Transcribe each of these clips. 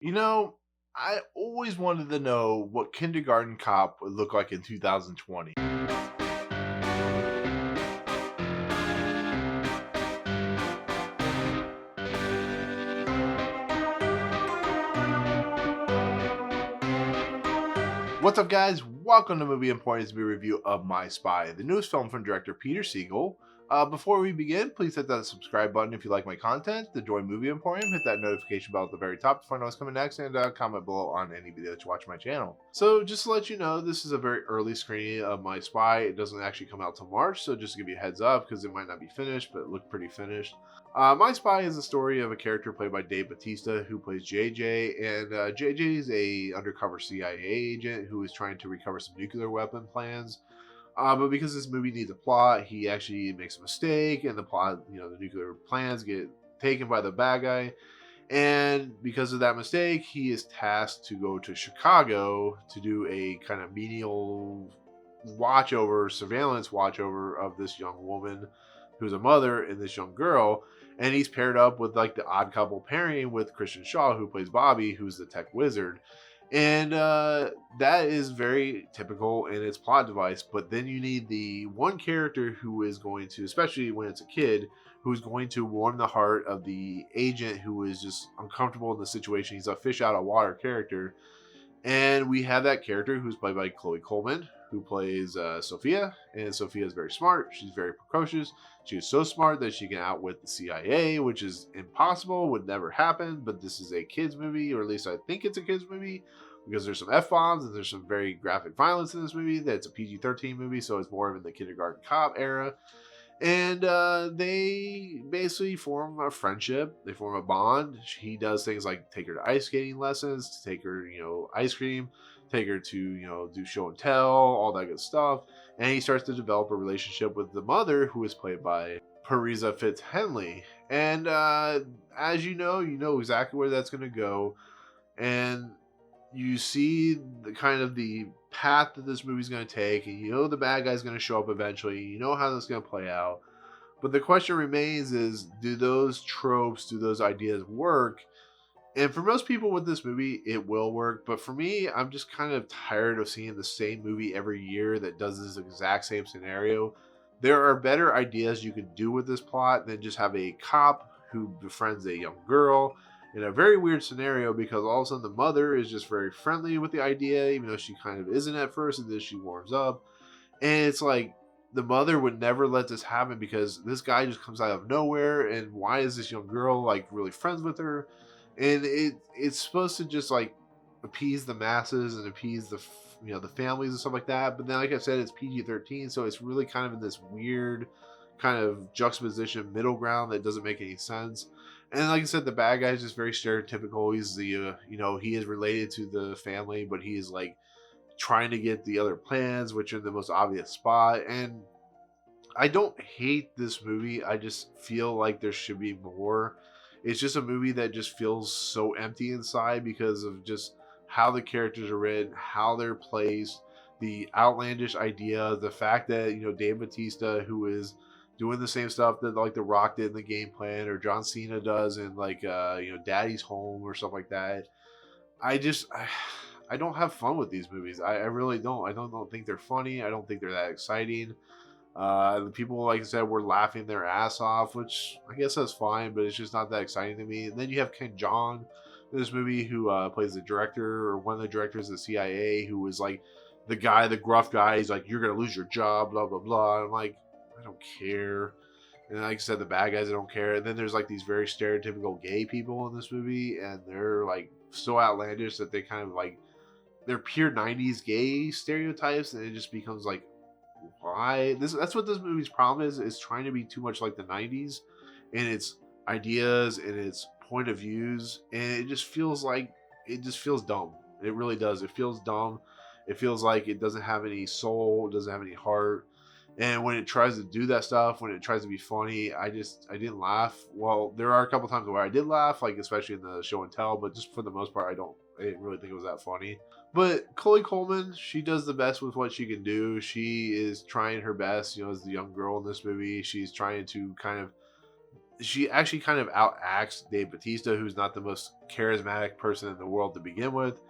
You know, I always wanted to know what Kindergarten Cop would look like in 2020. What's up, guys? Welcome to Movie Importance Movie Review of My Spy, the newest film from director Peter Segal. Before we begin, please hit that subscribe button if you like my content. To join Movie Emporium, hit that notification bell at the very top to find out what's coming next, and comment below on any video that you watch my channel. So, just to let you know, this is a very early screening of My Spy. It doesn't actually come out till March, so just to give you a heads up, because it might not be finished, but it looked pretty finished. My Spy is a story of a character played by Dave Bautista, who plays JJ, and JJ is a undercover CIA agent who is trying to recover some nuclear weapon plans. But because this movie needs a plot, he actually makes a mistake, and the plot, the nuclear plans get taken by the bad guy. And because of that mistake, he is tasked to go to Chicago to do a kind of menial surveillance watch over of this young woman who's a mother and this young girl. And he's paired up with like the odd couple pairing with Kristen Schaal, who plays Bobby, who's the tech wizard. And that is very typical in its plot device. But then you need the one character who is going to, especially when it's a kid, who's going to warm the heart of the agent who is just uncomfortable in the situation. He's a fish out of water character. And we have that character who's played by Chloe Coleman, who plays Sophia. And Sophia is very smart. She's very precocious. She is so smart that she can outwit the CIA, which is impossible, would never happen. But this is a kids movie, or at least I think it's a kids movie, because there's some F bombs and there's some very graphic violence in this movie. That's a PG-13 movie, so it's more of in the kindergarten cop era. And they basically form a friendship. They form a bond. He does things like take her to ice skating lessons, to take her, ice cream, take her to, do show and tell, all that good stuff. And he starts to develop a relationship with the mother, who is played by Parisa Fitz-Henley. And as you know exactly where that's going to go. And you see the kind of the path that this movie's going to take, and you know the bad guy's going to show up eventually. You know how this is going to play out. But the question remains is, do those tropes, do those ideas work? And for most people with this movie, it will work. But for me, I'm just kind of tired of seeing the same movie every year that does this exact same scenario. There are better ideas you can do with this plot than just have a cop who befriends a young girl in a very weird scenario, because all of a sudden the mother is just very friendly with the idea, even though she kind of isn't at first, and then she warms up. And it's like, the mother would never let this happen because this guy just comes out of nowhere, and why is this young girl like really friends with her? And it's supposed to just like appease the masses and appease the families and stuff like that. But then, like I said, it's PG-13, so it's really kind of in this weird kind of juxtaposition middle ground that doesn't make any sense. And like I said, the bad guy is just very stereotypical. He's the he is related to the family, but he is like trying to get the other plans, which are the most obvious spot. And I don't hate this movie. I just feel like there should be more. It's just a movie that just feels so empty inside because of just how the characters are written, how they're placed, the outlandish idea, the fact that, Dave Bautista, who is doing the same stuff that like The Rock did in the game plan, or John Cena does in like Daddy's Home or stuff like that. I don't have fun with these movies. I really don't. I don't think they're funny. I don't think they're that exciting. The people, like I said, were laughing their ass off, which I guess that's fine, but it's just not that exciting to me. And then you have Ken Jeong in this movie, who plays the director, or one of the directors of the CIA, who was like the guy, the gruff guy. He's like, "You're gonna lose your job," blah blah blah. And I'm like, I don't care. And like I said, the bad guys, I don't care. And then there's like these very stereotypical gay people in this movie, and they're like so outlandish that they kind of like, they're pure 90s gay stereotypes, and it just becomes like, why that's what this movie's problem is trying to be too much like the 90s and its ideas and its point of views, and it just feels dumb. It really does. It feels dumb. It feels like it doesn't have any soul, it doesn't have any heart. And when it tries to do that stuff, when it tries to be funny, I didn't laugh. Well, there are a couple times where I did laugh, like especially in the show and tell, but just for the most part, I didn't really think it was that funny. But Chloe Coleman, she does the best with what she can do. She is trying her best, as the young girl in this movie. She's trying to kind of she actually kind of outacts Dave Bautista, who's not the most charismatic person in the world to begin with,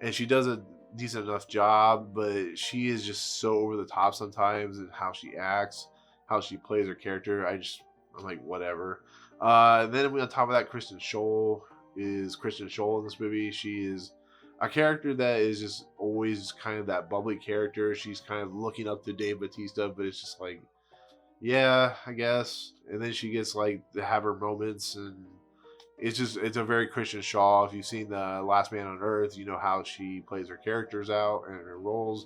and she does a decent enough job, but she is just so over the top sometimes in how she acts, how she plays her character. I'm like, whatever. And then on top of that, Kristen Schaal in this movie. She is a character that is just always kind of that bubbly character. She's kind of looking up to Dave Bautista, but it's just like, yeah, I guess. And then she gets like to have her moments, and it's a very Kristen Schaal. If you've seen the Last Man on Earth, you know how she plays her characters out and her roles.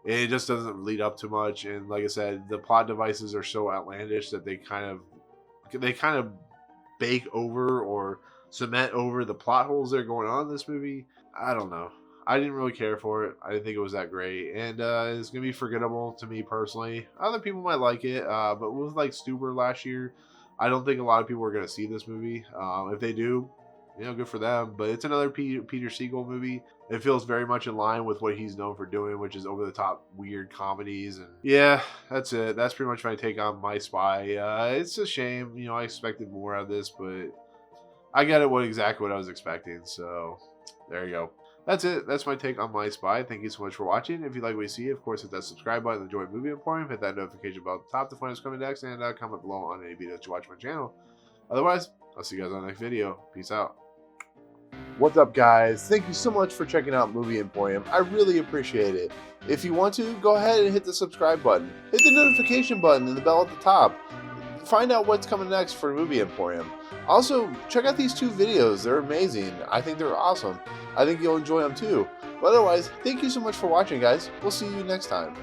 And it just doesn't lead up to much. And like I said, the plot devices are so outlandish that they kind of bake over or cement over the plot holes that are going on in this movie. I don't know. I didn't really care for it. I didn't think it was that great, and it's gonna be forgettable to me personally. Other people might like it, but with like Stuber last year, I don't think a lot of people are gonna see this movie. If they do, good for them. But it's another Peter Segal movie. It feels very much in line with what he's known for doing, which is over the top weird comedies. And yeah, that's it. That's pretty much my take on My Spy. It's a shame. I expected more out of this, but I got it exactly what I was expecting. So there you go. That's it. That's my take on My Spy. Thank you so much for watching. If you like what you see, of course, hit that subscribe button and join Movie Emporium. Hit that notification bell at the top to find us coming next, and comment below on any videos you watch my channel. Otherwise, I'll see you guys on the next video. Peace out. What's up, guys? Thank you so much for checking out Movie Emporium. I really appreciate it. If you want to, go ahead and hit the subscribe button. Hit the notification button and the bell at the top. Find out what's coming next for Movie Emporium. Also, check out these 2 videos. They're amazing. I think they're awesome. I think you'll enjoy them too. But otherwise, thank you so much for watching, guys. We'll see you next time.